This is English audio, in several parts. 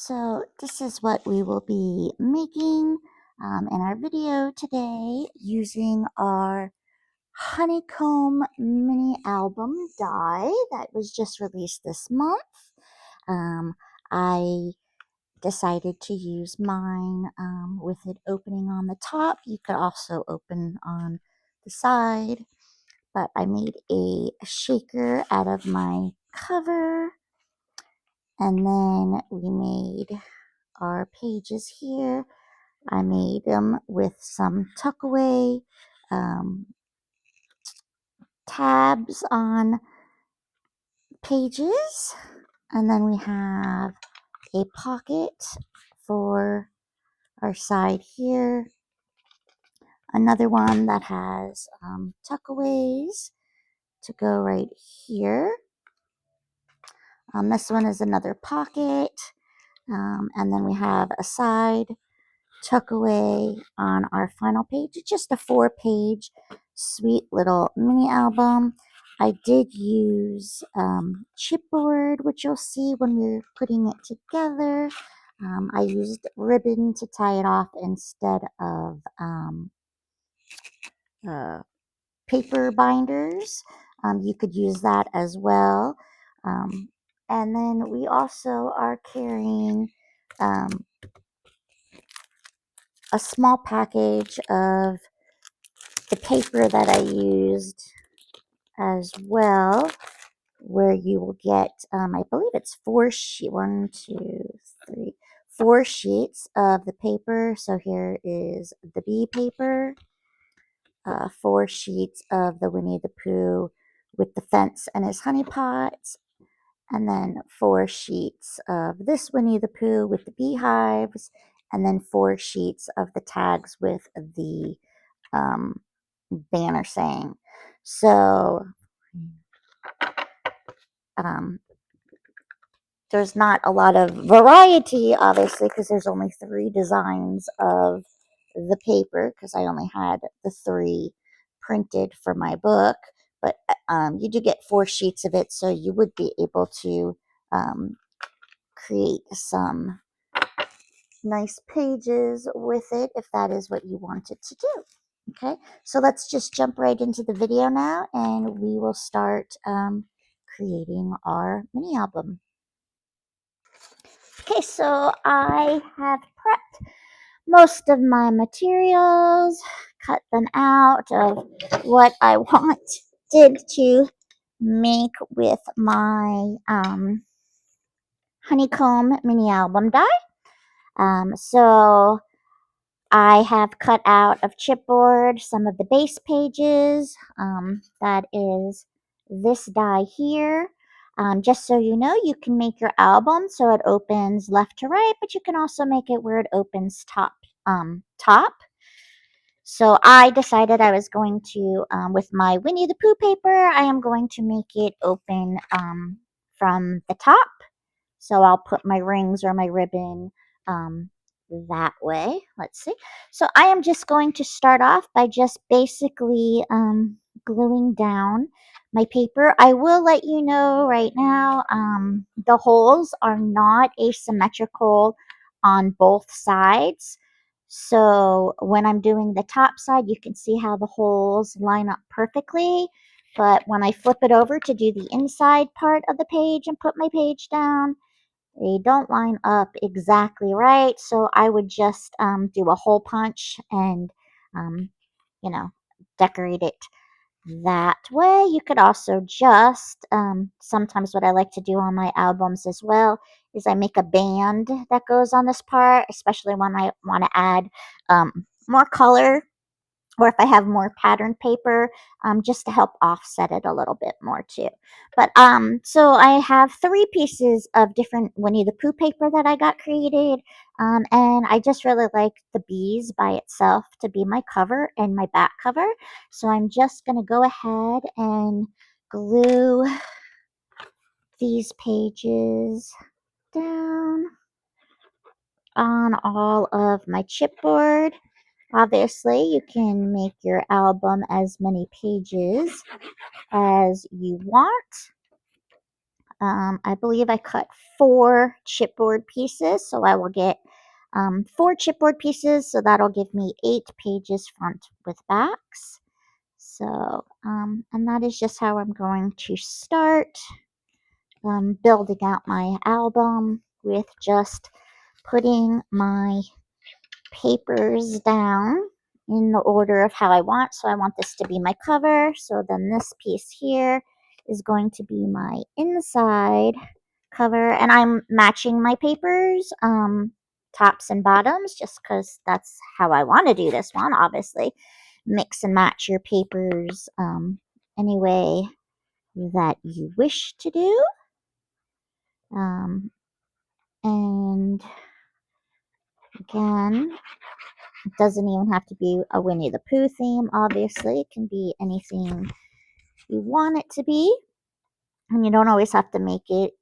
So this is what we will be making in our video today using our Honeycomb Mini Album Die that was just released this month. I decided to use mine with it opening on the top. You could also open on the side, but I made a shaker out of my cover, and then we made our pages here. I made them with some tuck away tabs on pages, and then we have a pocket for our side here, another one that has tuckaways to go right here. This one is another pocket, and then we have a side tuck away on our final page. It's just a 4-page sweet little mini album. I did use chipboard, which you'll see when we're putting it together. I used ribbon to tie it off instead of paper binders. You could use that as well. And then we also are carrying a small package of the paper that I used as well, where you will get, I believe it's 4 sheets of the paper. So here is the bee paper, 4 sheets of the Winnie the Pooh with the fence and his honey pots, and then 4 sheets of this Winnie the Pooh with the beehives, and then 4 sheets of the tags with the banner saying. So there's not a lot of variety, obviously, because there's only 3 designs of the paper, because I only had the 3 printed for my book. But you do get 4 sheets of it, so you would be able to create some nice pages with it if that is what you wanted to do. Okay, so let's just jump right into the video now, and we will start creating our mini album. Okay, so I have prepped most of my materials, cut them out of what I wanted to make with my Honeycomb Mini Album Die. So I have cut out of chipboard some of the base pages. That is this die here. Just so you know, you can make your album so it opens left to right, but you can also make it where it opens top. So I decided I was going to, with my Winnie the Pooh paper, I am going to make it open from the top. So I'll put my rings or my ribbon that way. Let's see. So I am just going to start off by just basically gluing down my paper. I will let you know right now, the holes are not asymmetrical on both sides. So when I'm doing the top side, you can see how the holes line up perfectly. But when I flip it over to do the inside part of the page and put my page down, they don't line up exactly right. So I would just do a hole punch and, you know, decorate it that way. You could also just, sometimes what I like to do on my albums as well is I make a band that goes on this part, especially when I want to add more color, or if I have more patterned paper, just to help offset it a little bit more too. But so I have 3 pieces of different Winnie the Pooh paper that I got created, and I just really like the bees by itself to be my cover and my back cover. So I'm just going to go ahead and glue these pages down on all of my chipboard. Obviously, you can make your album as many pages as you want. I believe I cut 4 chipboard pieces, so I will get 4 chipboard pieces, so that'll give me 8 pages front with backs. So, and that is just how I'm going to start building out my album, with just putting my papers down in the order of how I want. So I want this to be my cover. So then this piece here is going to be my inside cover. And I'm matching my papers, tops and bottoms, just because that's how I want to do this one, obviously. Mix and match your papers any way that you wish to do. And again, it doesn't even have to be a Winnie the Pooh theme, obviously. It can be anything you want it to be. And you don't always have to make it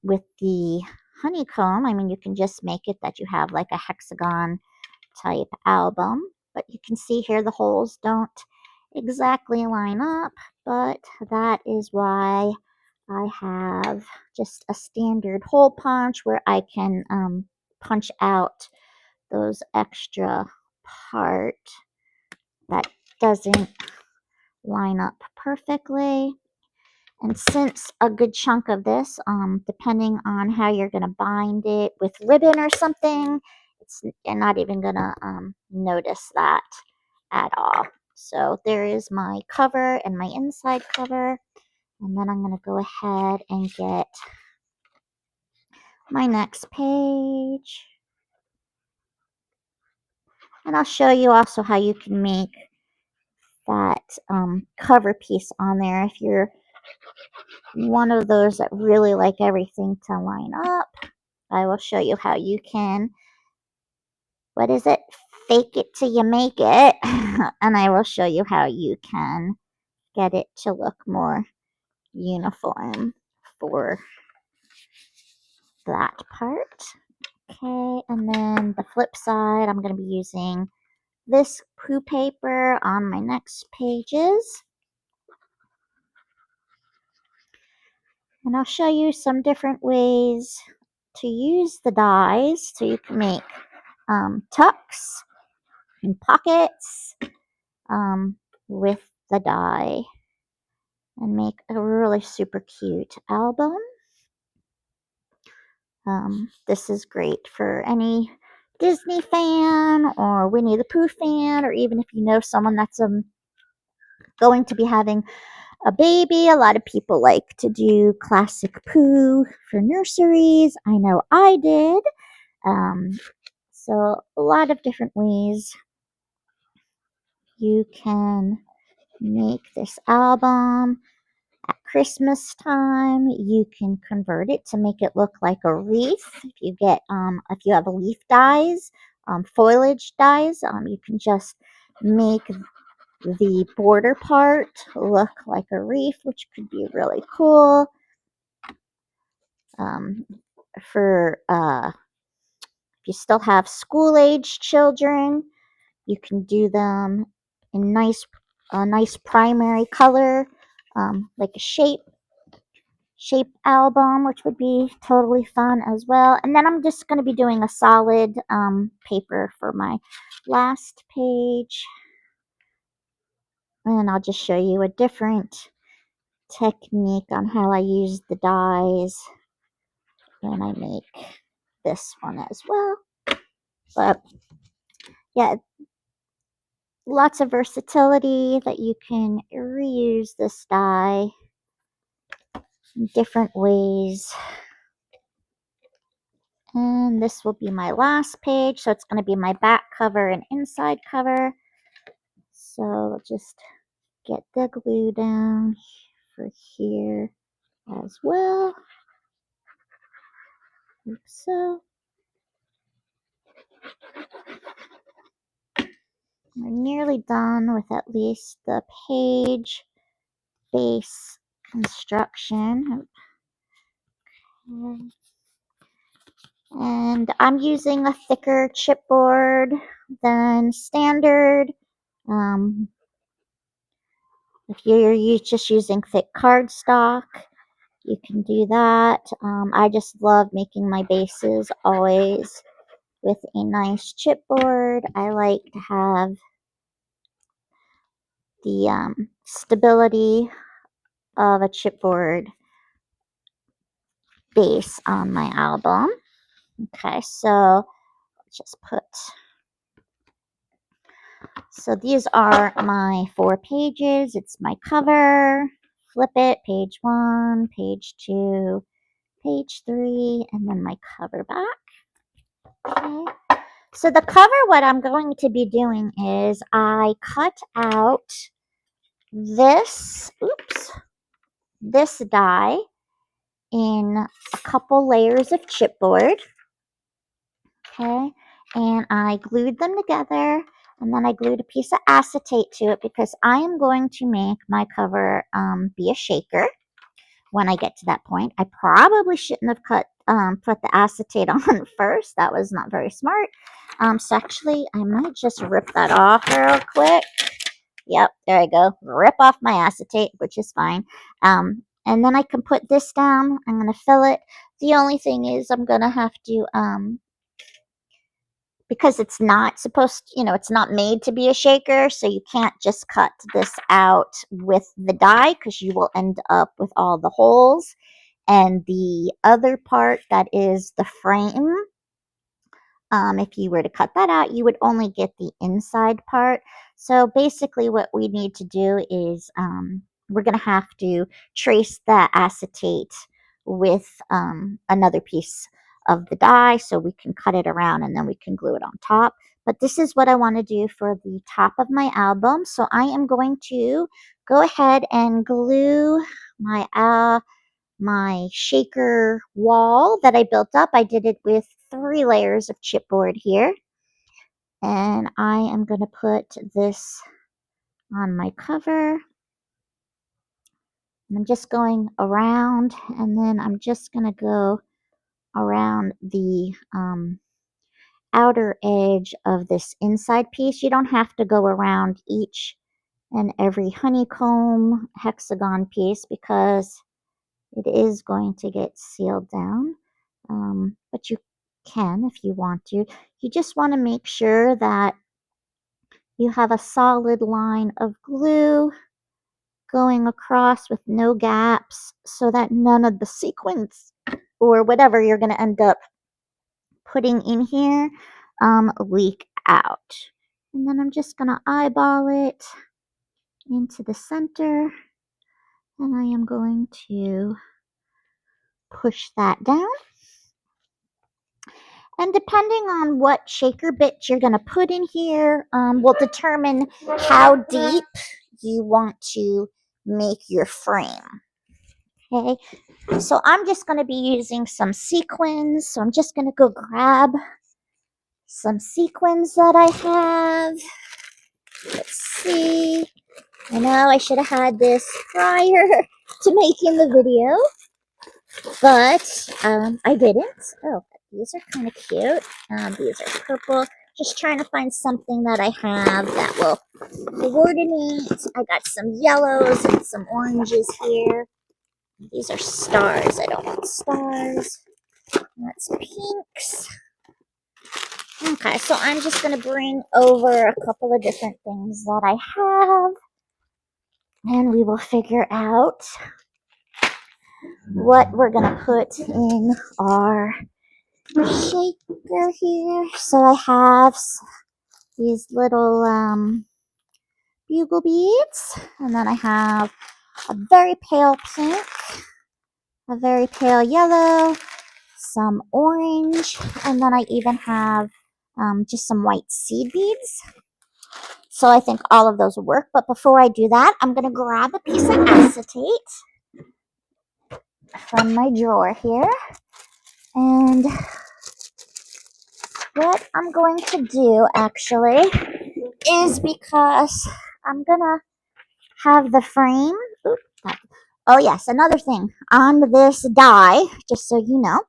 with the honeycomb. I mean, you can just make it that you have like a hexagon type album. But you can see here the holes don't exactly line up. But that is why I have just a standard hole punch where I can punch out those extra part that doesn't line up perfectly. And since a good chunk of this, depending on how you're going to bind it with ribbon or something, you're not even going to notice that at all. So there is my cover and my inside cover. And then I'm going to go ahead and get my next page. And I'll show you also how you can make that cover piece on there if you're one of those that really like everything to line up. I will show you how you can, what is it? Fake it till you make it. And I will show you how you can get it to look more uniform for that part. Okay, and then the flip side, I'm going to be using this Pooh paper on my next pages. And I'll show you some different ways to use the dies so you can make tucks and pockets with the die and make a really super cute album. This is great for any Disney fan or Winnie the Pooh fan, or even if you know someone that's going to be having a baby. A lot of people like to do classic Pooh for nurseries. I know I did. So a lot of different ways you can make this album. At Christmas time, you can convert it to make it look like a wreath. If you get, if you have leaf dies, foliage dies, you can just make the border part look like a wreath, which could be really cool. For if you still have school-age children, you can do them in a nice primary color, like a shape album, which would be totally fun as well. And then I'm just going to be doing a solid paper for my last page. And I'll just show you a different technique on how I use the dies when I make this one as well. But yeah, lots of versatility that you can reuse this die in different ways. And this will be my last page, so it's going to be my back cover and inside cover. So I'll just get the glue down for here as well. Like so. We're nearly done with at least the page base construction. And I'm using a thicker chipboard than standard. If you're just using thick cardstock, you can do that. I just love making my bases always with a nice chipboard. I like to have the stability of a chipboard base on my album. Okay, so just put, so these are my 4 pages. It's my cover. Flip it, page 1, page 2, page 3, and then my cover back. Okay. So the cover, what I'm going to be doing is I cut out this, this die in a couple layers of chipboard. Okay, and I glued them together, and then I glued a piece of acetate to it because I am going to make my cover be a shaker when I get to that point. I probably shouldn't have put the acetate on first. That was not very smart. So actually, I might just rip that off real quick. Yep, there I go. Rip off my acetate, which is fine. And then I can put this down. I'm going to fill it. The only thing is I'm going to have to because it's not supposed to, it's not made to be a shaker, so you can't just cut this out with the die because you will end up with all the holes. And the other part that is the frame, if you were to cut that out, you would only get the inside part. So basically what we need to do is we're going to have to trace the acetate with another piece of the die so we can cut it around and then we can glue it on top. But this is what I want to do for the top of my album. So I am going to go ahead and glue my shaker wall that I built up. I did it with 3 layers of chipboard here. And I am going to put this on my cover. And I'm just going around, and then I'm just going to go around the outer edge of this inside piece. You don't have to go around each and every honeycomb hexagon piece because it is going to get sealed down, but you can if you want to. You just want to make sure that you have a solid line of glue going across with no gaps so that none of the sequins or whatever you're going to end up putting in here leak out. And then I'm just going to eyeball it into the center, and I am going to push that down. And depending on what shaker bit you're going to put in here will determine how deep you want to make your frame. Okay, so I'm just going to be using some sequins. So I'm just going to go grab some sequins that I have. Let's see. I know I should have had this prior to making the video, but I didn't. Oh, these are kind of cute. These are purple. Just trying to find something that I have that will coordinate. I got some yellows and some oranges here. These are stars. I don't want stars. That's pinks. Okay, so I'm just going to bring over a couple of different things that I have, and we will figure out what we're going to put in our shaker here. So I have these little bugle beads, and then I have a very pale pink, a very pale yellow, some orange, and then I even have just some white seed beads. So I think all of those will work. But before I do that, I'm going to grab a piece of acetate from my drawer here. And what I'm going to do actually is, because I'm going to have the frame. Oh yes, another thing on this die, just so you know,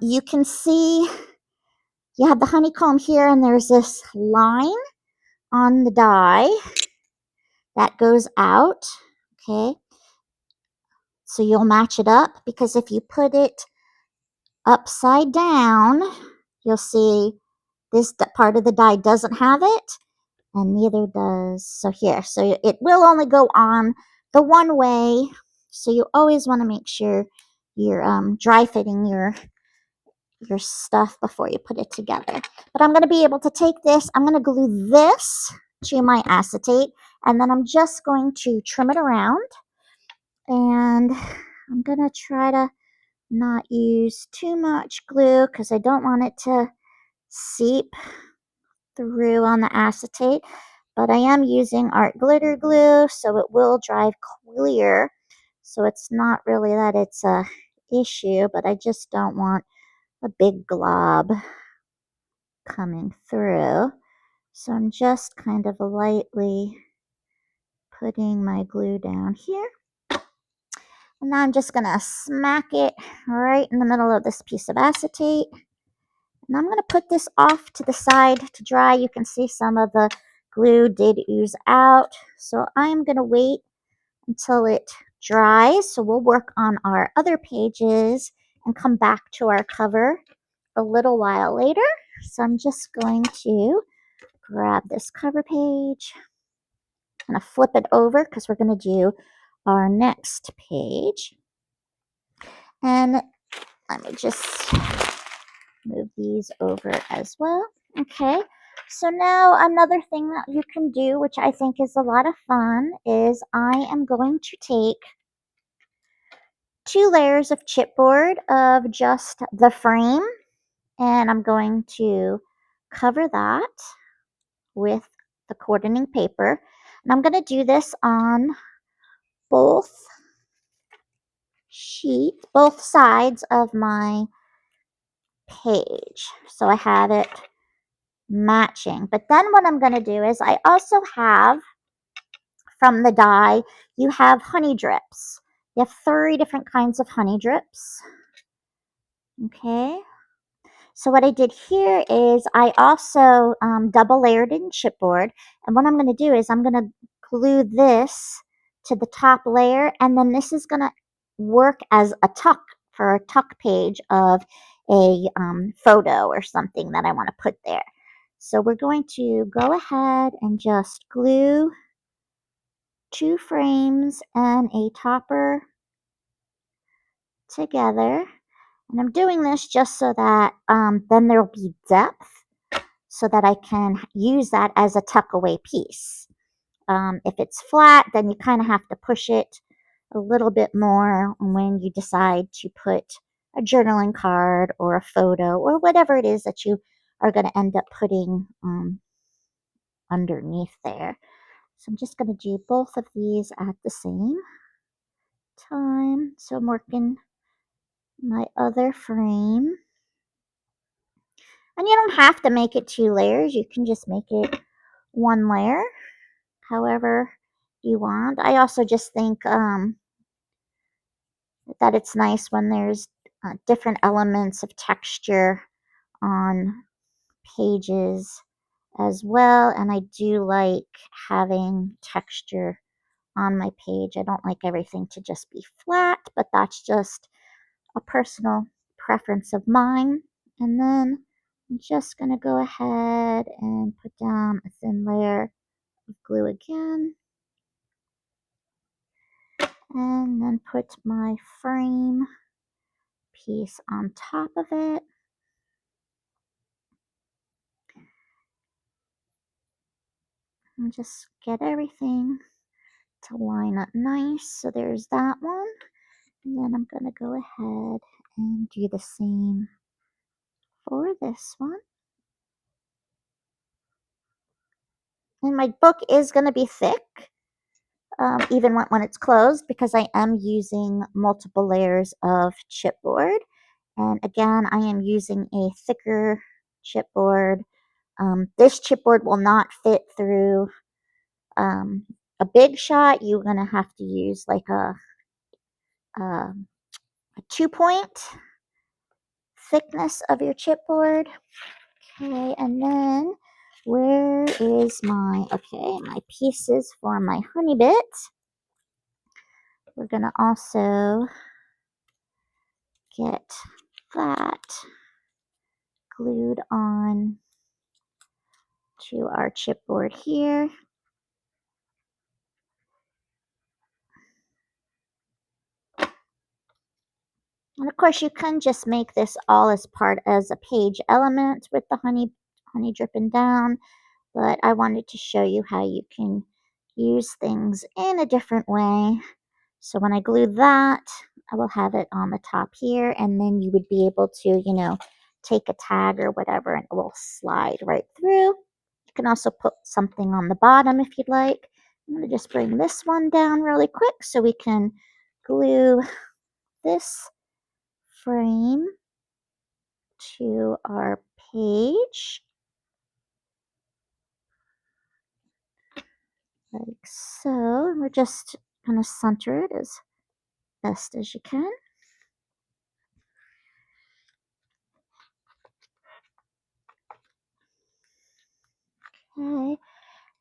you can see you have the honeycomb here, and there's this line on the die that goes out. Okay, So you'll match it up, because if you put it upside down, you'll see this part of the die doesn't have it, and neither does, so here. So it will only go on the one way, so you always want to make sure you're dry fitting your stuff before you put it together. But I'm going to be able to take this, I'm going to glue this to my acetate, and then I'm just going to trim it around, and I'm going to try to not use too much glue because I don't want it to seep through on the acetate, but I am using art glitter glue, so it will dry clear, so it's not really that it's a issue, but I just don't want a big glob coming through. So I'm just kind of lightly putting my glue down here. And now I'm just going to smack it right in the middle of this piece of acetate. And I'm going to put this off to the side to dry. You can see some of the glue did ooze out. So I'm going to wait until it dries. So we'll work on our other pages and come back to our cover a little while later. So I'm just going to grab this cover page. I'm going to flip it over because we're going to do our next page. And let me just move these over as well. Okay, so now another thing that you can do, which I think is a lot of fun, is I am going to take 2 layers of chipboard of just the frame, and I'm going to cover that with the coordinating paper. And I'm going to do this on both sides of my page, so I have it matching. But then what I'm going to do is I also have, from the die, you have honey drips. You have 3 different kinds of honey drips. Okay, so what I did here is I also double layered in chipboard, and what I'm going to do is I'm going to glue this to the top layer, and then this is going to work as a tuck for a tuck page of a photo or something that I want to put there. So we're going to go ahead and just glue 2 frames and a topper together. And I'm doing this just so that then there'll be depth, so that I can use that as a tuck away piece. If it's flat, then you kind of have to push it a little bit more when you decide to put a journaling card or a photo or whatever it is that you are going to end up putting underneath there. So I'm just going to do both of these at the same time. So I'm working my other frame. And you don't have to make it 2 layers. You can just make it 1 layer, however you want. I also just think that it's nice when there's different elements of texture on pages as well. And I do like having texture on my page. I don't like everything to just be flat, but that's just a personal preference of mine. And then I'm just going to go ahead and put down a thin layer of glue again. And then put my frame piece on top of it. And just get everything to line up nice. So there's that one. And then I'm going to go ahead and do the same for this one. And my book is going to be thick, even when it's closed, because I am using multiple layers of chipboard. And again, I am using a thicker chipboard. This chipboard will not fit through a big shot. You're going to have to use like a 2-point thickness of your chipboard. Okay, and then where is my pieces for my honey bit? We're going to also get that glued on to our chipboard here. And of course, you can just make this all as part as a page element with the honey dripping down, but I wanted to show you how you can use things in a different way. So when I glue that, I will have it on the top here, and then you would be able to, take a tag or whatever, and it will slide right through. You can also put something on the bottom if you'd like. I'm going to just bring this one down really quick so we can glue this frame to our page, like so. We're just going to center it as best as you can. Okay,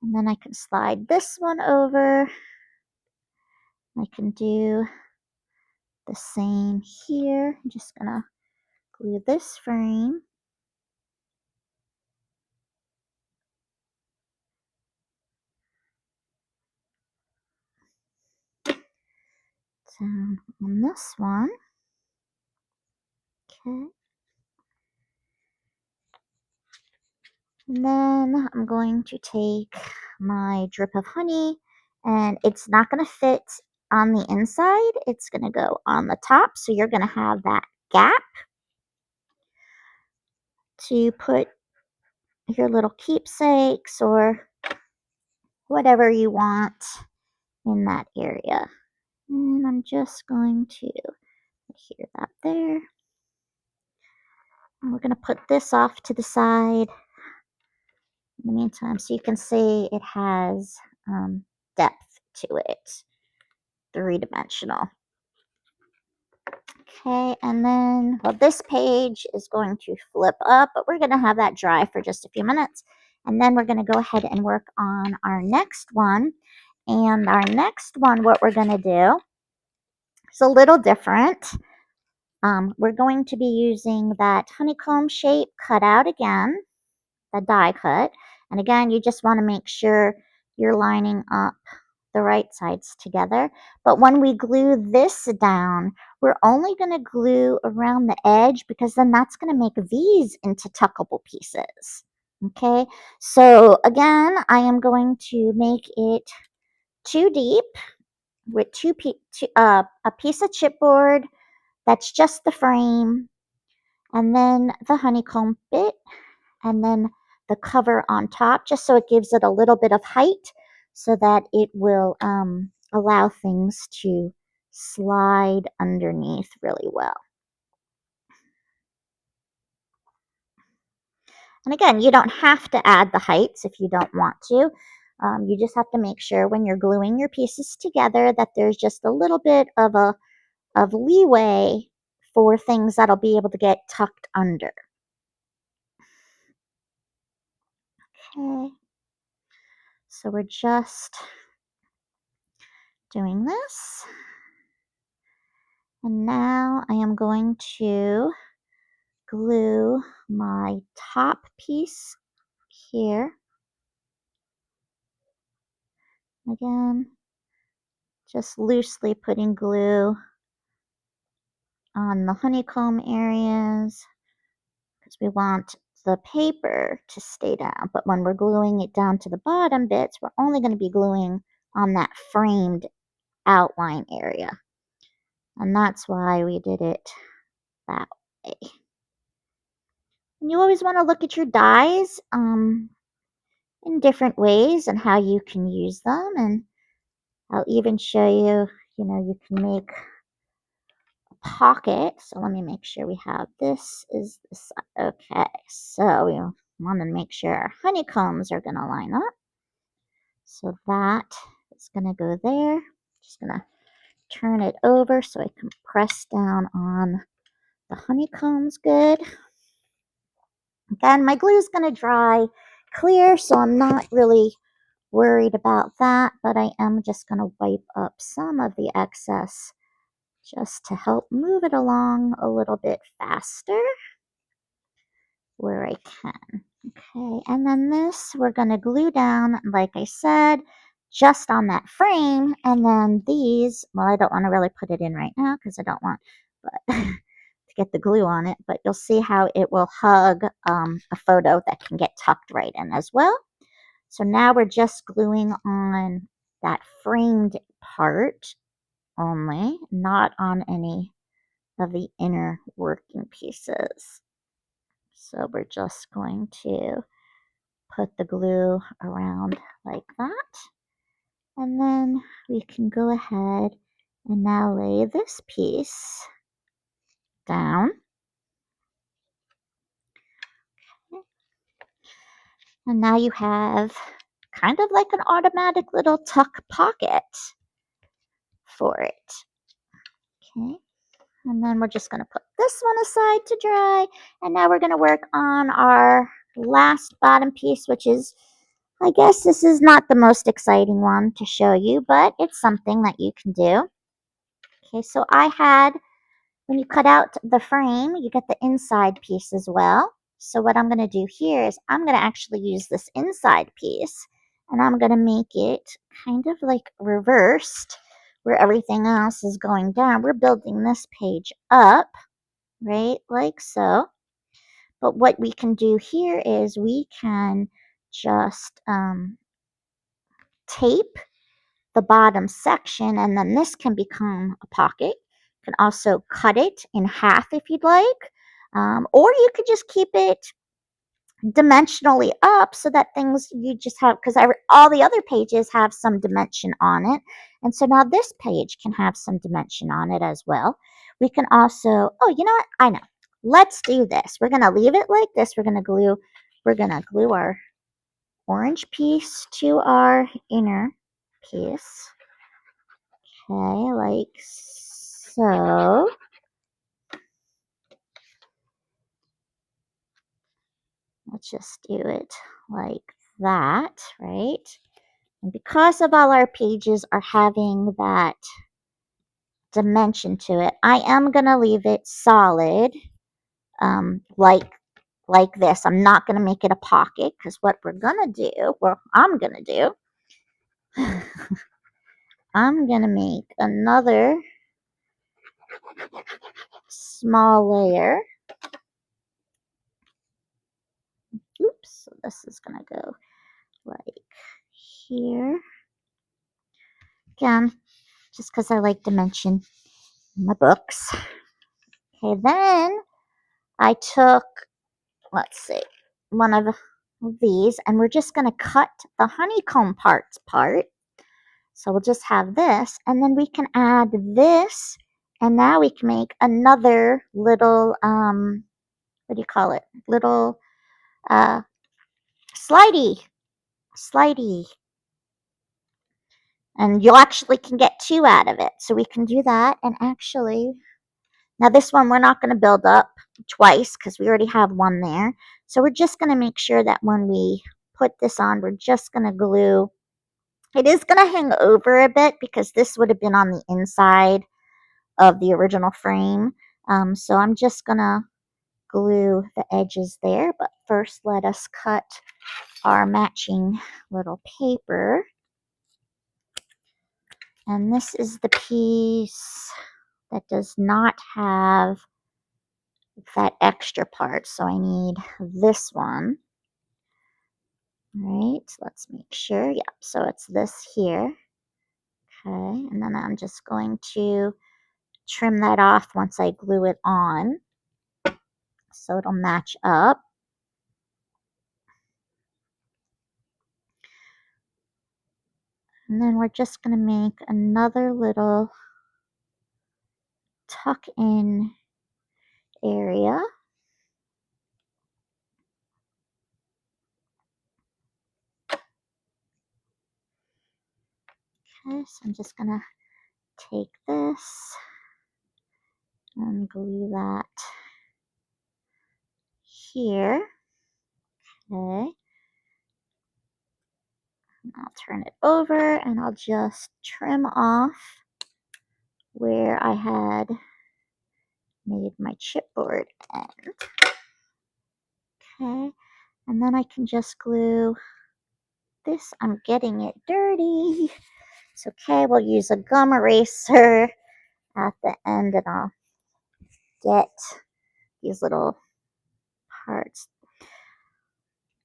and then I can slide this one over. I can do the same here. I'm just going to glue this frame down on this one. Okay. And then I'm going to take my drip of honey, and it's not going to fit on the inside. It's going to go on the top. So you're going to have that gap to put your little keepsakes or whatever you want in that area. And I'm just going to adhere that there. And we're going to put this off to the side in the meantime, so you can see it has depth to it, three-dimensional. Okay, and then, well, this page is going to flip up, but we're going to have that dry for just a few minutes. And then we're going to go ahead and work on our next one. And our next one, what we're going to do is a little different. We're going to be using that honeycomb shape cut out again, the die cut. And again, you just want to make sure you're lining up the right sides together. But when we glue this down, we're only going to glue around the edge, because then that's going to make these into tuckable pieces. Okay, so again, I am going to make it 2 deep with a piece of chipboard that's just the frame, and then the honeycomb bit, and then the cover on top, just so it gives it a little bit of height so that it will allow things to slide underneath really well. And again, you don't have to add the heights if you don't want to. You just have to make sure when you're gluing your pieces together that there's just a little bit of leeway for things that'll be able to get tucked under. Okay, so we're just doing this. And now I am going to glue my top piece here. Again, just loosely putting glue on the honeycomb areas, because we want the paper to stay down. But when we're gluing it down to the bottom bits, we're only going to be gluing on that framed outline area. And that's why we did it that way. And you always want to look at your dies in different ways and how you can use them. And I'll even show you, you can make a pocket. So let me make sure we have this is the side. Okay, so we want to make sure our honeycombs are going to line up. So that is going to go there. Just going to turn it over so I can press down on the honeycombs good. Again, my glue is going to dry clear, so I'm not really worried about that, but I am just going to wipe up some of the excess just to help move it along a little bit faster where I can. Okay, and then this we're going to glue down, like I said, just on that frame. And then these, well, I don't want to really put it in right now because I don't want but to get the glue on it, but you'll see how it will hug a photo that can get tucked right in as well. So now we're just gluing on that framed part only, not on any of the inner working pieces. So we're just going to put the glue around like that. And then we can go ahead and now lay this piece down. And now you have kind of like an automatic little tuck pocket for it. Okay. And then we're just going to put this one aside to dry. And now we're going to work on our last bottom piece, which is, I guess this is not the most exciting one to show you, but it's something that you can do. Okay, so when you cut out the frame, you get the inside piece as well. So what I'm going to do here is I'm going to actually use this inside piece, and I'm going to make it kind of like reversed, where everything else is going down. We're building this page up, right, like so. But what we can do here is we can just tape the bottom section, and then this can become a pocket. You can also cut it in half if you'd like, or you could just keep it dimensionally up so that things you just have, because all the other pages have some dimension on it, and so now this page can have some dimension on it as well. We can also, oh, you know what? I know. Let's do this. We're gonna leave it like this. We're gonna glue our orange piece to our inner piece. Okay, like so. Let's just do it like that, right? And because of all our pages are having that dimension to it, I am going to leave it solid, like this. I'm not going to make it a pocket, because what we're going to do, well, I'm going to do, I'm going to make another small layer. Oops, so this is going to go like here. Again, just because I like dimension in my books. Okay, then I took, let's see, one of these, and we're just going to cut the honeycomb part. So we'll just have this, and then we can add this, and now we can make another little, what do you call it? Little slidey. And you actually can get two out of it. So we can do that, and actually, now this one we're not going to build up twice because we already have one there. So we're just going to make sure that when we put this on, we're just going to glue. It is going to hang over a bit because this would have been on the inside of the original frame. So I'm just going to glue the edges there. But first, let us cut our matching little paper. And this is the piece that does not have that extra part, so I need this one. Right, let's make sure. Yep, so it's this here. Okay, and then I'm just going to trim that off once I glue it on so it'll match up. And then we're just going to make another little tuck in area. Okay, so I'm just going to take this and glue that here. Okay. I'll turn it over and I'll just trim off where I had made my chipboard end. Okay, and then I can just glue this. I'm getting it dirty. It's okay, we'll use a gum eraser at the end and I'll get these little parts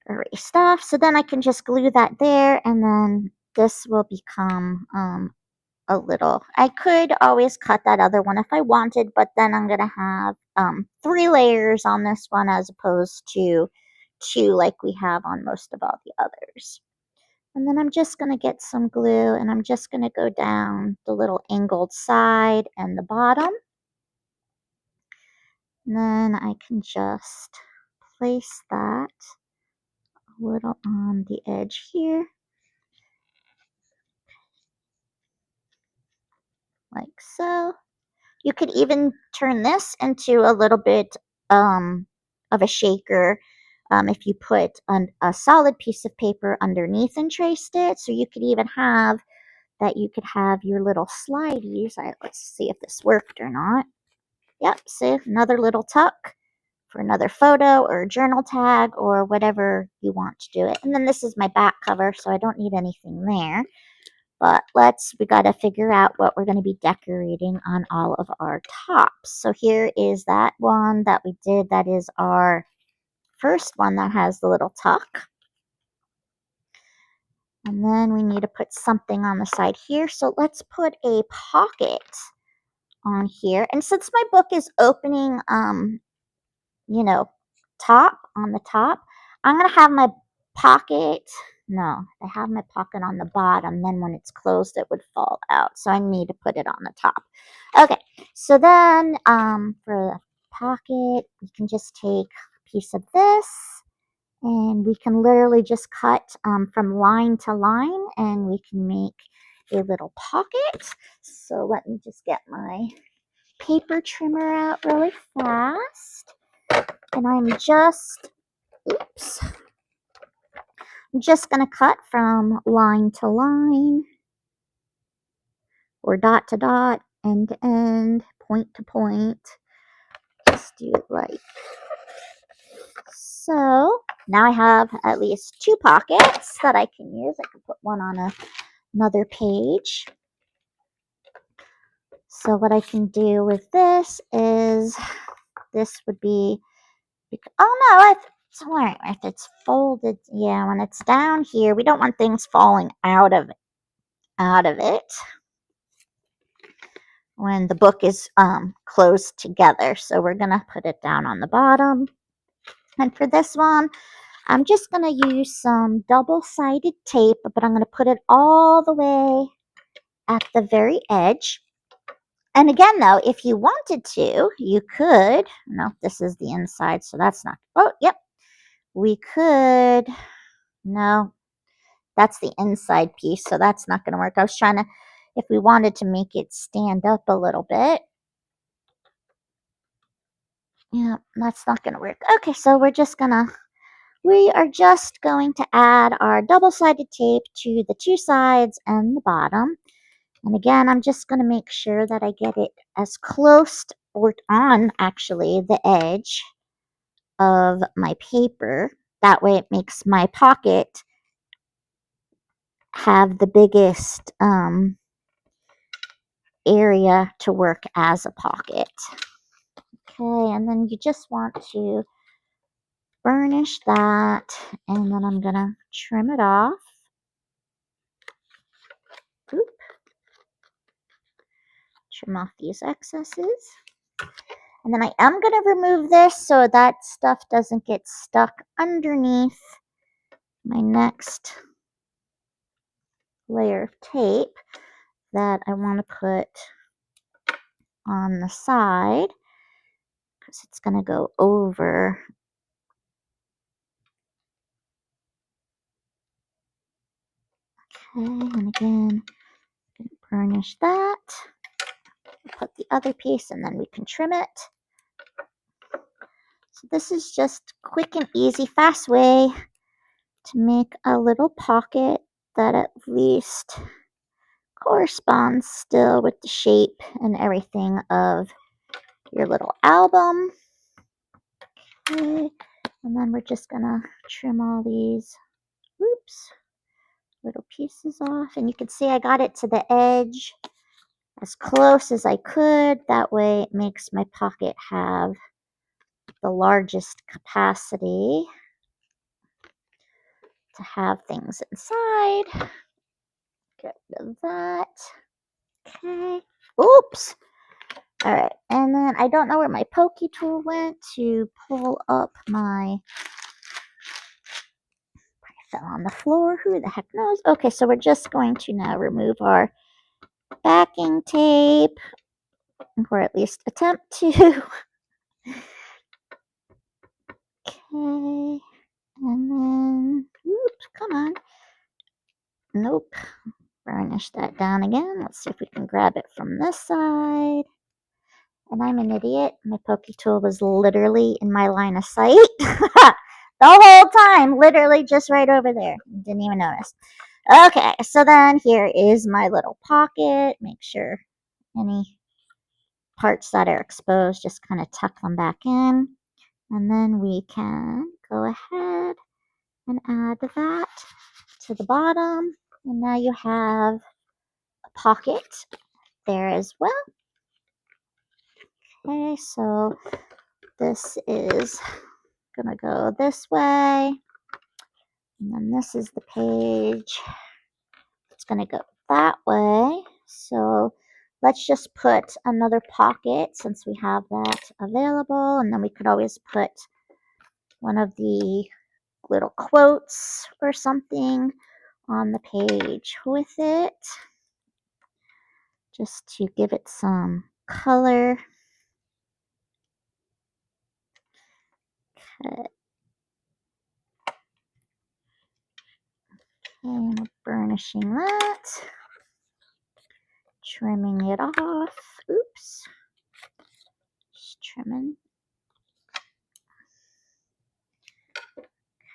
erased off. So then I can just glue that there, and then this will become a little, I could always cut that other one if I wanted, but then I'm going to have 3 layers on this one as opposed to 2 like we have on most of all the others. And then I'm just going to get some glue and I'm just going to go down the little angled side and the bottom. And then I can just place that a little on the edge here, like so. You could even turn this into a little bit of a shaker if you put a solid piece of paper underneath and traced it. So you could even have that you could have your little slideys. Let's see if this worked or not. Yep, see, another little tuck for another photo or journal tag or whatever you want to do it. And then this is my back cover, so I don't need anything there. But we got to figure out what we're going to be decorating on all of our tops. So here is that one that we did. That is our first one that has the little tuck. And then we need to put something on the side here. So let's put a pocket on here. And since my book is opening, top on the top, I'm going to have my pocket. No, I have my pocket on the bottom. Then when it's closed, it would fall out. So I need to put it on the top. Okay, so then for the pocket, we can just take a piece of this. And we can literally just cut from line to line. And we can make a little pocket. So let me just get my paper trimmer out really fast. And I'm just going to cut from line to line, or dot to dot, end to end, point to point. Just do it like so. Now I have at least 2 pockets that I can use. I can put one on another page. So what I can do with this is, this would be, oh no, if it's folded, yeah, when it's down here, we don't want things falling out of it when the book is closed together. So we're gonna put it down on the bottom. And for this one, I'm just gonna use some double-sided tape, but I'm gonna put it all the way at the very edge. And again, though, if you wanted to, you could, no, this is the inside, so that's not, oh, yep. We could, no, that's the inside piece, so that's not going to work. I was trying to, if we wanted to make it stand up a little bit. Yeah, that's not going to work. Okay, so we are just going to add our double-sided tape to the 2 sides and the bottom. And again, I'm just going to make sure that I get it as close or on, actually, the edge of my paper. That way it makes my pocket have the biggest area to work as a pocket. Okay, and then you just want to burnish that, and then I'm going to trim it off. Oop. Trim off these excesses. And then I am going to remove this so that stuff doesn't get stuck underneath my next layer of tape that I want to put on the side, because it's going to go over. Okay, and again, I'm going to burnish that. Put the other piece and then we can trim it. So this is just quick and easy, fast way to make a little pocket that at least corresponds still with the shape and everything of your little album. Okay, and then we're just gonna trim all these, little pieces off. And you can see I got it to the edge as close as I could. That way it makes my pocket have the largest capacity to have things inside. Get rid of that. Okay. Oops. All right. And then I don't know where my pokey tool went to pull up my, fell on the floor. Who the heck knows? Okay, so we're just going to now remove our backing tape, or at least attempt to. Okay. And then, oops, come on. Nope. Burnish that down again. Let's see if we can grab it from this side. And I'm an idiot. My pokey tool was literally in my line of sight. The whole time. Literally just right over there. Didn't even notice. Okay, so then here is my little pocket. Make sure any parts that are exposed, just kind of tuck them back in. And then we can go ahead and add that to the bottom. And now you have a pocket there as well. Okay, so this is gonna go this way. And then this is the page. It's gonna go that way. So let's just put another pocket since we have that available. And then we could always put one of the little quotes or something on the page with it, just to give it some color. Okay, and we're burnishing that, trimming it off. Oops, just trimming.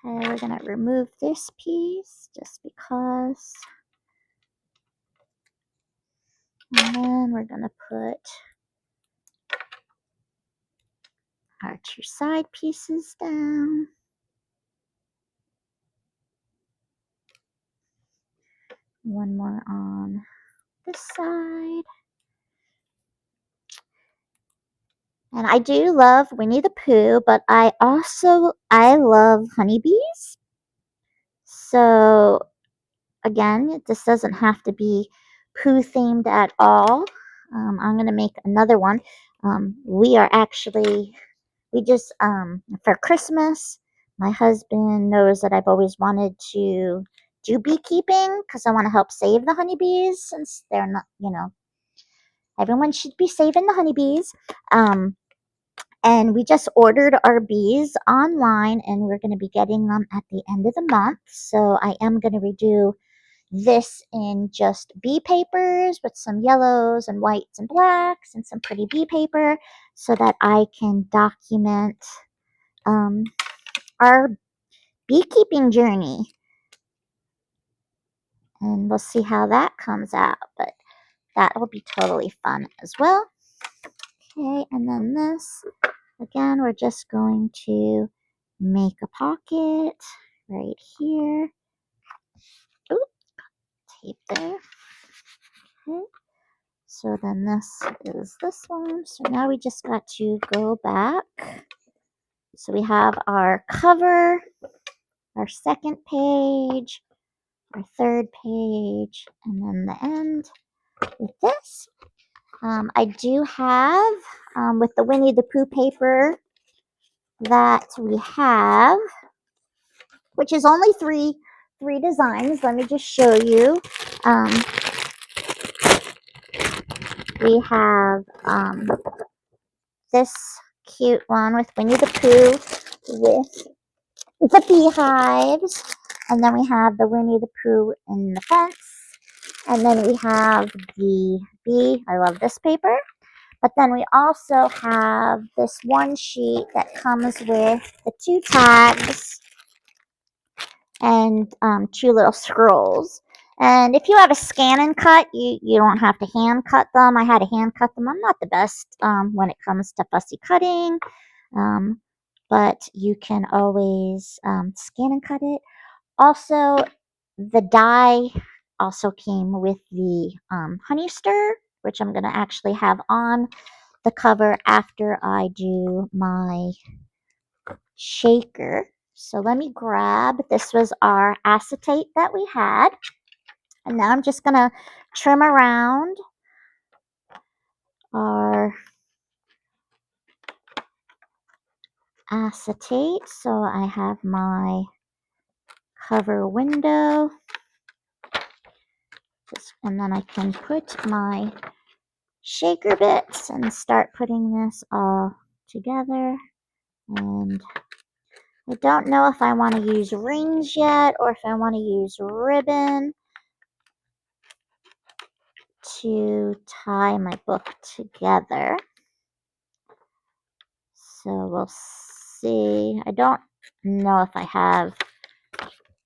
Okay, we're gonna remove this piece just because. And then we're gonna put our two side pieces down. One more on this side. And I do love Winnie the Pooh, but I love honeybees. So again, this doesn't have to be Pooh themed at all. I'm gonna make another one. We just for Christmas, my husband knows that I've always wanted to do beekeeping because I want to help save the honeybees since they're not, everyone should be saving the honeybees. And we just ordered our bees online and we're going to be getting them at the end of the month. So I am going to redo this in just bee papers with some yellows and whites and blacks and some pretty bee paper so that I can document our beekeeping journey. And we'll see how that comes out, but that will be totally fun as well. Okay, and then this, again, we're just going to make a pocket right here. Oop, tape there. Okay. So then this is this one. So now we just got to go back. So we have our cover, our second page, our third page, and then the end with this. I do have, with the Winnie the Pooh paper that we have, which is only three designs. Let me just show you. We have this cute one with Winnie the Pooh with the beehives. And then we have the Winnie the Pooh in the fence. And then we have the bee. I love this paper. But then we also have this one sheet that comes with the two tags and two little scrolls. And if you have a scan and cut, you don't have to hand cut them. I had to hand cut them. I'm not the best when it comes to fussy cutting, but you can always scan and cut it. Also, the die also came with the honey stir, which I'm going to actually have on the cover after I do my shaker. So let me grab, this was our acetate that we had. And now I'm just going to trim around our acetate. So I have my cover window. And then I can put my shaker bits and start putting this all together. And I don't know if I want to use rings yet or if I want to use ribbon to tie my book together. So we'll see. I don't know if I have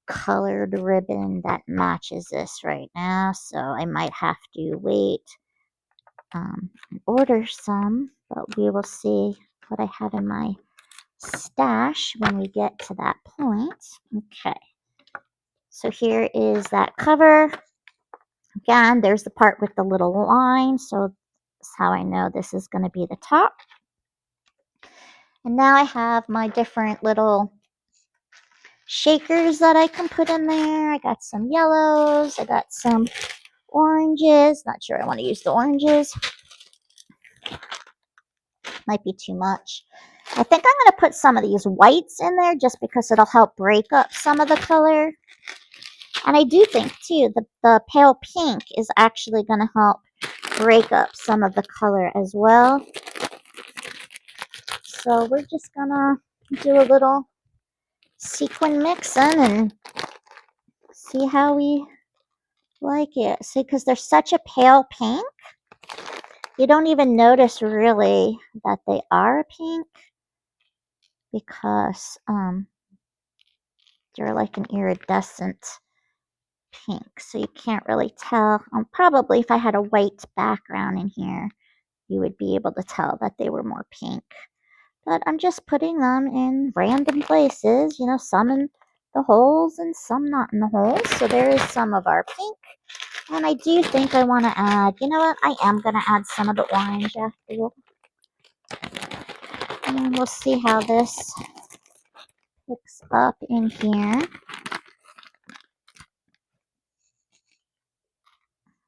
colored ribbon that matches this right now, so I might have to wait and order some, but we will see what I have in my stash when we get to that point. Okay, so here is that cover. Again, there's the part with the little line, so that's how I know this is going to be the top. And now I have my different little shakers that I can put in there. I got some yellows, I got some oranges. Not sure I want to use the oranges. Might be too much. I think I'm going to put some of these whites in there just because it'll help break up some of the color. And I do think, too, the pale pink is actually going to help break up some of the color as well. So we're just going to do a little sequin mixing and see how we like it. See, because they're such a pale pink, you don't even notice really that they are a pink because they're like an iridescent pink, so you can't really tell. Probably if I had a white background in here, you would be able to tell that they were more pink. But I'm just putting them in random places, you know, some in the holes and some not in the holes. So there is some of our pink. And I do think I want to add, you know what, I am going to add some of the orange after. And we'll see how this picks up in here.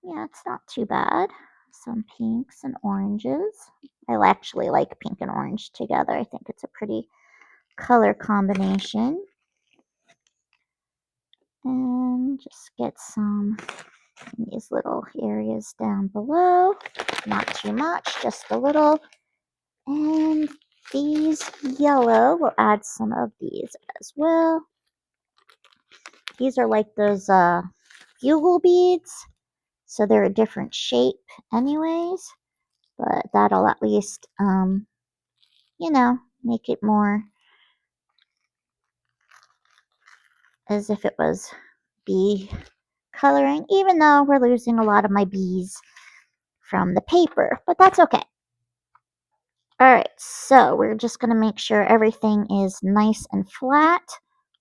Yeah, it's not too bad. Some pinks and oranges. I actually like pink and orange together. I think it's a pretty color combination. And just get some in these little areas down below. Not too much, just a little. And these yellow, we'll add some of these as well. These are like those bugle beads. So they're a different shape anyways. But that'll at least, you know, make it more as if it was bee coloring, even though we're losing a lot of my bees from the paper, but that's okay. All right, so we're just going to make sure everything is nice and flat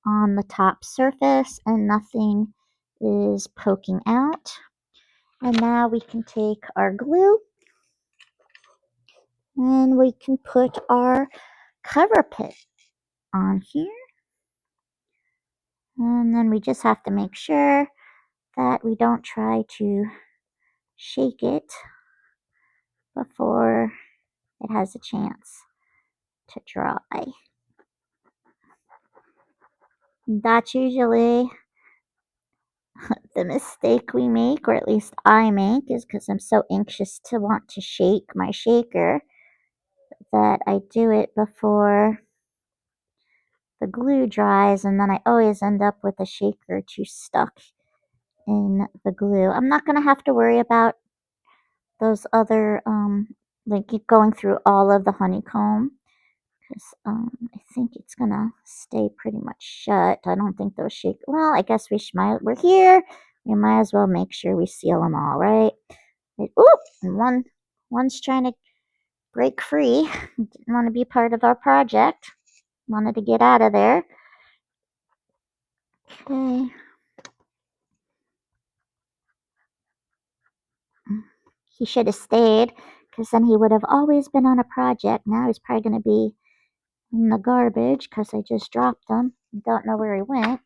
on the top surface and nothing is poking out. And now we can take our glue and we can put our cover pit on here. And then we just have to make sure that we don't try to shake it before it has a chance to dry. That's usually the mistake we make, or at least I make, is because I'm so anxious to want to shake my shaker that I do it before the glue dries, and then I always end up with a shaker too stuck in the glue. I'm not going to have to worry about those other, like going through all of the honeycomb, because I think it's gonna stay pretty much shut. I don't think those shake. Well, I guess we might. We're here. we might as well make sure we seal them all, right? Oop! And one's trying to break free. Didn't want to be part of our project. Wanted to get out of there. Okay. He should have stayed, because then he would have always been on a project. Now he's probably going to be in the garbage because I just dropped him. Don't know where he went.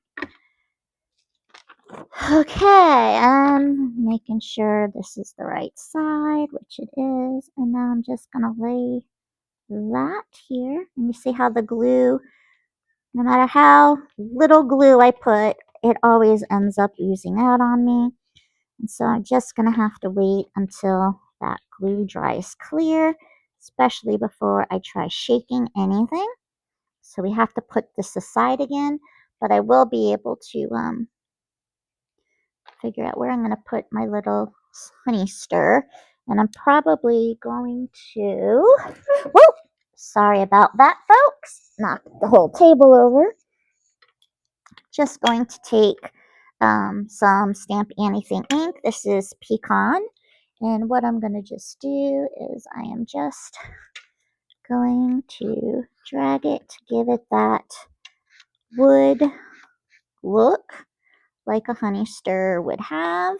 Okay, I'm making sure this is the right side, which it is. And now I'm just going to lay that here. And you see how the glue, no matter how little glue I put, it always ends up oozing out on me. And so I'm just going to have to wait until that glue dries clear, especially before I try shaking anything. So we have to put this aside again, but I will be able to figure out where I'm going to put my little honey stir. And I'm probably going to, whoa, sorry about that, folks. Knocked the whole table over. Just going to take some Stamp Anniething ink. This is Pecan. And what I'm going to just do is I am just going to drag it to give it that wood look like a honey stir would have.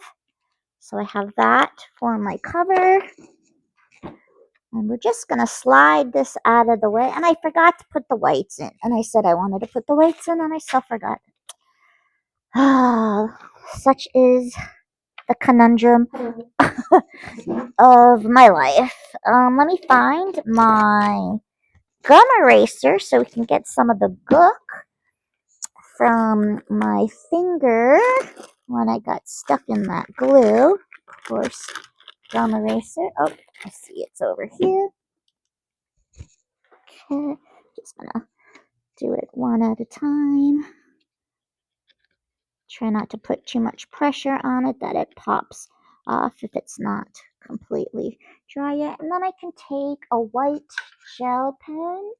So I have that for my cover. And we're just going to slide this out of the way. And I forgot to put the whites in. And I said I wanted to put the whites in, and I still forgot. Ah, such is the conundrum of my life. Let me find my gum eraser so we can get some of the gook from my finger when I got stuck in that glue. Of course, gum eraser. Oh, I see it's over here. Okay, just gonna do it one at a time. Try not to put too much pressure on it that it pops off if it's not completely dry yet. And then I can take a white gel pen,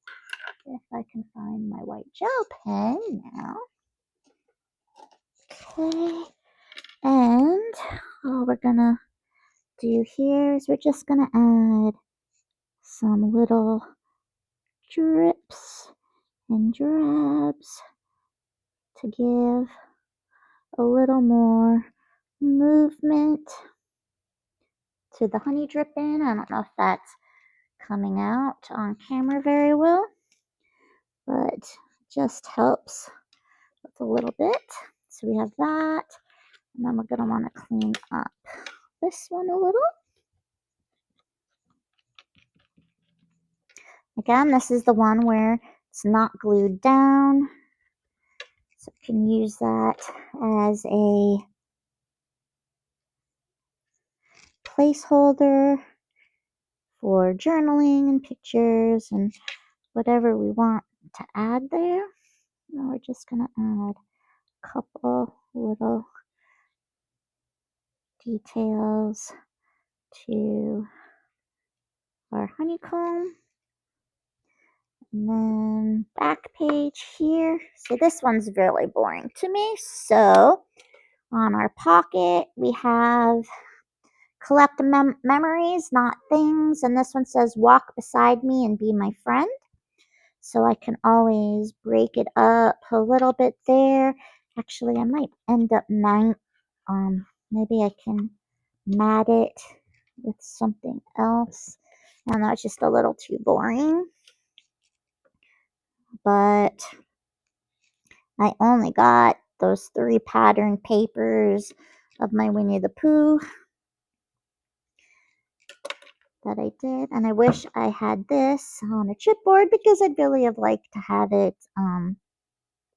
if I can find my white gel pen now. Okay, and all we're gonna do here is we're just gonna add some little drips and drabs to give a little more movement to the honey dripping. I don't know if that's coming out on camera very well, but just helps with a little bit. So we have that, and then we're going to want to clean up this one a little. Again, this is the one where it's not glued down, so I can use that as a placeholder for journaling and pictures and whatever we want to add there. Now we're just going to add a couple little details to our honeycomb. And then back page here. So this one's really boring to me. So on our pocket, we have collect memories, not things. And this one says walk beside me and be my friend. So I can always break it up a little bit there. Actually, I might end up maybe I can mat it with something else. I know it's just a little too boring. But I only got those 3 pattern papers of my Winnie the Pooh that I did. And I wish I had this on a chipboard because I'd really have liked to have it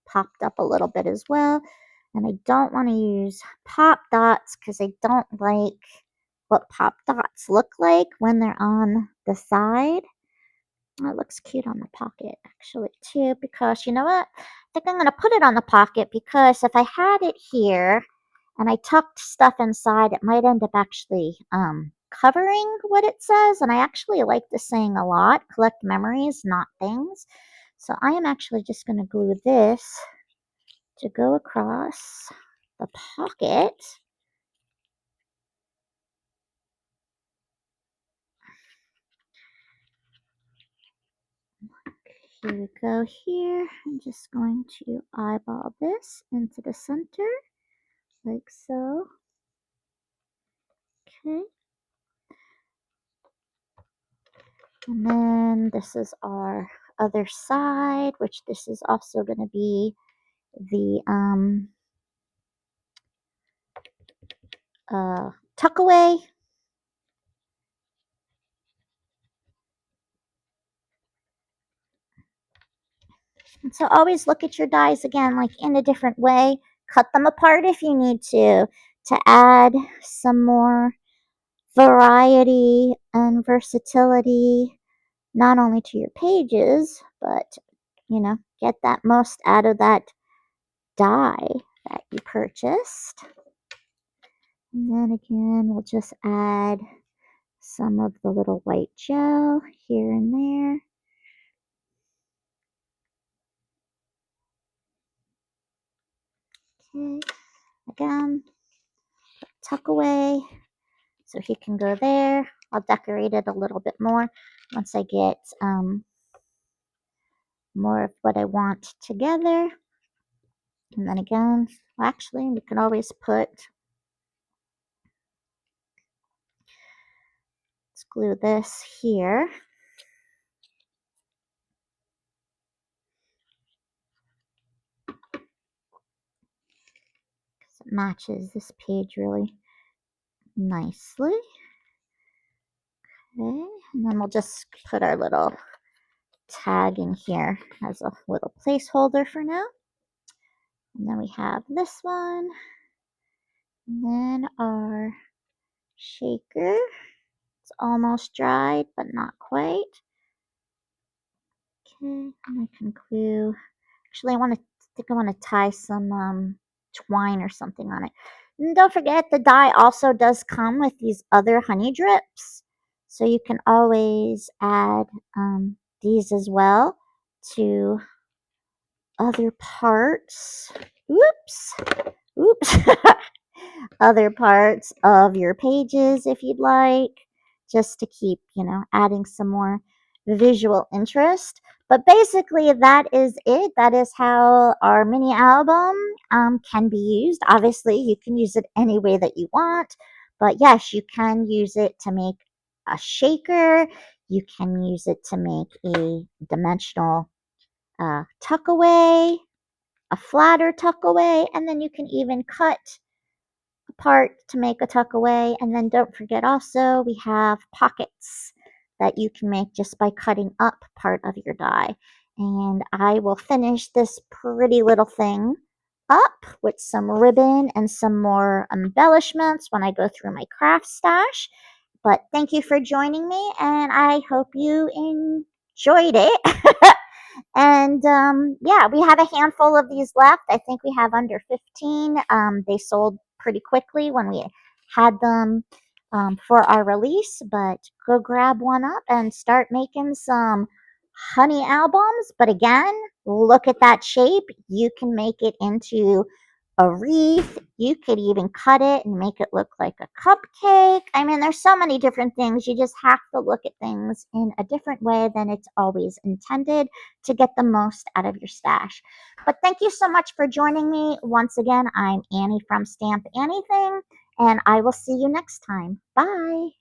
popped up a little bit as well. And I don't want to use pop dots because I don't like what pop dots look like when they're on the side. Oh, it looks cute on the pocket actually too, because you know what? I think I'm going to put it on the pocket because if I had it here and I tucked stuff inside, it might end up actually covering what it says. And I actually like this saying a lot, collect memories, not things. So I am actually just going to glue this to go across the pocket. Here we go here. I'm just going to eyeball this into the center, like so. Okay. And then this is our other side, which this is also going to be the tuck away. And so always look at your dies again, like in a different way. Cut them apart if you need to add some more variety and versatility, not only to your pages, but, you know, get that most out of that die that you purchased. And then again, we'll just add some of the little white gel here and there. Okay, again, tuck away so he can go there. I'll decorate it a little bit more once I get more of what I want together. And then again, well, actually, we can always put, let's glue this here. It matches this page really nicely. Okay, and then we'll just put our little tag in here as a little placeholder for now. And then we have this one. And then our shaker. It's almost dried, but not quite. Okay, and I can glue. Actually, I want to tie some twine or something on it. And don't forget, the die also does come with these other honey drips, so you can always add these as well to other parts. Oops, oops. Other parts of your pages if you'd like, just to keep, you know, adding some more visual interest. But basically, that is it. That is how our mini album can be used. Obviously, you can use it any way that you want, but yes, you can use it to make a shaker. You can use it to make a dimensional tuck away, a flatter tuck away, and then you can even cut part to make a tuck away. And then don't forget also, we have pockets that you can make just by cutting up part of your die. And I will finish this pretty little thing up with some ribbon and some more embellishments when I go through my craft stash. But thank you for joining me, and I hope you enjoyed it. And yeah, we have a handful of these left. I think we have under 15. They sold pretty quickly when we had them for our release, but go grab one up and start making some honey albums. But again, look at that shape. You can make it into a wreath. You could even cut it and make it look like a cupcake. I mean, there's so many different things. You just have to look at things in a different way than it's always intended to get the most out of your stash. But thank you so much for joining me. Once again, I'm Annie from Stamp Anniething, and I will see you next time. Bye.